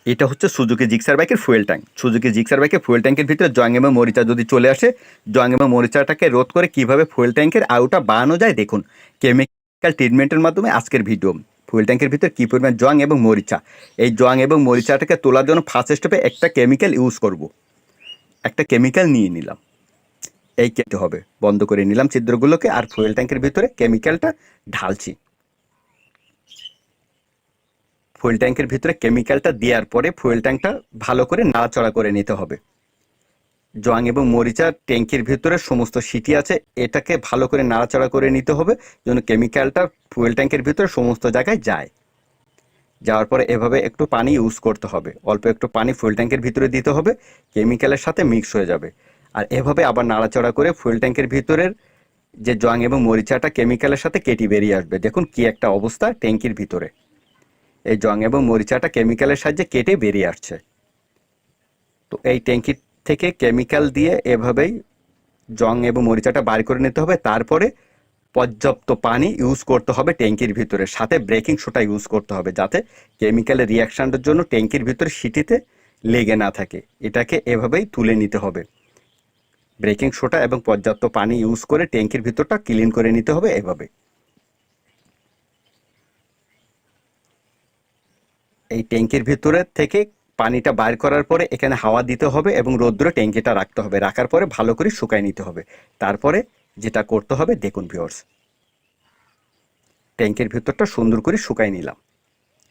এটা হচ্ছে Suzuki Gixxer বাইকের ফুয়েল ট্যাঙ্ক। সুজুকি জিক্সার বাইকের ফুয়েল ট্যাঙ্কের ভিতরে জং এবং মরিচা যদি চলে আসে, জং এবং মরিচাটাকে রোধ করে কিভাবে ফুয়েল ট্যাঙ্কের আয়ুটা বাড়ানো যায় দেখুন কেমিক্যাল ট্রিটমেন্টের মাধ্যমে আজকের ভিডিও। ফুয়েল ট্যাঙ্কের ভিতরে কী পরিমাণ জং এবং মরিচা, এই জং এবং মরিচাটাকে তোলার জন্য ফার্স্ট স্টেপে একটা কেমিক্যাল ইউজ করব। একটা কেমিক্যাল নিয়ে নিলাম, এই কেটে হবে, বন্ধ করে নিলাম ছিদ্রগুলোকে, আর ফুয়েল ট্যাঙ্কের ভিতরে কেমিক্যালটা ঢালছি। ফুয়েল ট্যাঙ্কের ভিতরে কেমিক্যালটা দেওয়ার পরে ফুয়েল ট্যাঙ্কটা ভালো করে নাড়াচড়া করে নিতে হবে। জং এবং মরিচা ট্যাঙ্কির ভিতরে সমস্ত সিটি আছে, এটাকে ভালো করে নাড়াচড়া করে নিতে হবে যেন কেমিক্যালটা ফুয়েল ট্যাঙ্কের ভিতরে সমস্ত জায়গায় যায়। যাওয়ার পরে এভাবে একটু পানি ইউজ করতে হবে, অল্প একটু পানি ফুয়েল ট্যাঙ্কের ভিতরে দিতে হবে, কেমিক্যালের সাথে মিক্স হয়ে যাবে। আর এভাবে আবার নাড়াচড়া করে ফুয়েল ট্যাঙ্কের ভিতরের যে জং এবং মরিচাটা কেমিক্যালের সাথে কেটে বেরিয়ে আসবে। দেখুন কি একটা অবস্থা ট্যাঙ্কির ভিতরে, এই জং এবং মরিচাটা কেমিক্যালের সাহায্যে কেটে বেরিয়ে আসছে। তো এই ট্যাঙ্কি থেকে কেমিক্যাল দিয়ে এভাবেই জং এবং মরিচাটা বার করে নিতে হবে। তারপরে পর্যাপ্ত পানি ইউজ করতে হবে ট্যাঙ্কির ভিতরে, সাথে বেকিং সোডা ইউজ করতে হবে যাতে কেমিক্যালের রিয়াকশানটার জন্য ট্যাঙ্কির ভিতরে সিটিতে লেগে না থাকে। এটাকে এভাবেই তুলে নিতে হবে। বেকিং সোডা এবং পর্যাপ্ত পানি ইউজ করে ট্যাঙ্কির ভিতরটা ক্লিন করে নিতে হবে এভাবে। এই ট্যাঙ্কির ভিতরে থেকে পানিটা বাইর করার পরে এখানে হাওয়া দিতে হবে এবং রৌদ্রে ট্যাঙ্কিটা রাখতে হবে। রাখার পরে ভালো করে শুকায় নিতে হবে। তারপরে যেটা করতে হবে দেখুন ভিউয়ার্স, ট্যাঙ্কির ভিতরটা সুন্দর করে শুকায় নিলাম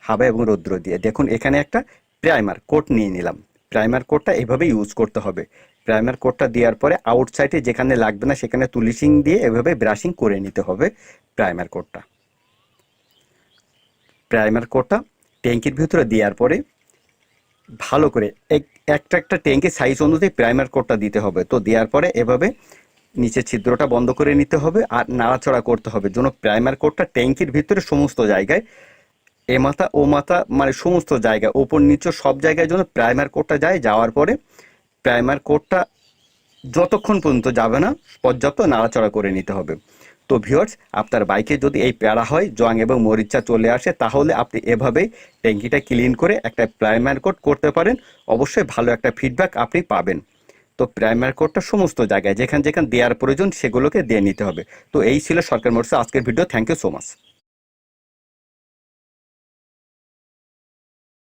হাওয়া এবং রৌদ্র দিয়ে। দেখুন এখানে একটা প্রাইমার কোট নিয়ে নিলাম। প্রাইমার কোটটা এভাবে ইউজ করতে হবে। প্রাইমার কোটটা দেওয়ার পরে আউটসাইডে যেখানে লাগবে না সেখানে তুলিশিং দিয়ে এভাবে ব্রাশিং করে নিতে হবে প্রাইমার কোটটা। প্রাইমার কোটটা ট্যাঙ্কির ভিতরে দেওয়ার পরে ভালো করে একটা একটা ট্যাঙ্কের সাইজ অনুযায়ী প্রাইমার কোটটা দিতে হবে। তো দেওয়ার পরে এভাবে নিচে ছিদ্রটা বন্ধ করে নিতে হবে আর নাড়াচড়া করতে হবে যেন প্রাইমার কোটটা ট্যাঙ্কির ভিতরে সমস্ত জায়গায়, এ মাথা ও মাথা মানে সমস্ত জায়গায় ওপর নিচে সব জায়গায় যেন প্রাইমার কোটটা যায়। যাওয়ার পরে প্রাইমার কোটটা যতক্ষণ পর্যন্ত যাবে না পর্যাপ্ত নাড়াচড়া করে নিতে হবে। তো ভিউয়ার্স, আপনার বাইকে যদি এই প্যারা হয়, জং এবং মরিচা চলে আসে, তাহলে আপনি এভাবেই ট্যাঙ্কিটা ক্লিন করে একটা প্রাইমার কোট করতে পারেন। অবশ্যই ভালো একটা ফিডব্যাক আপনি পাবেন। তো প্রাইমার কোটটা সমস্ত জায়গায় যেখানে যেখানে দেওয়ার প্রয়োজন সেগুলোকে দিয়ে নিতে হবে। তো এই ছিল সরকার মোটরসের আজকের video. Thank you so much.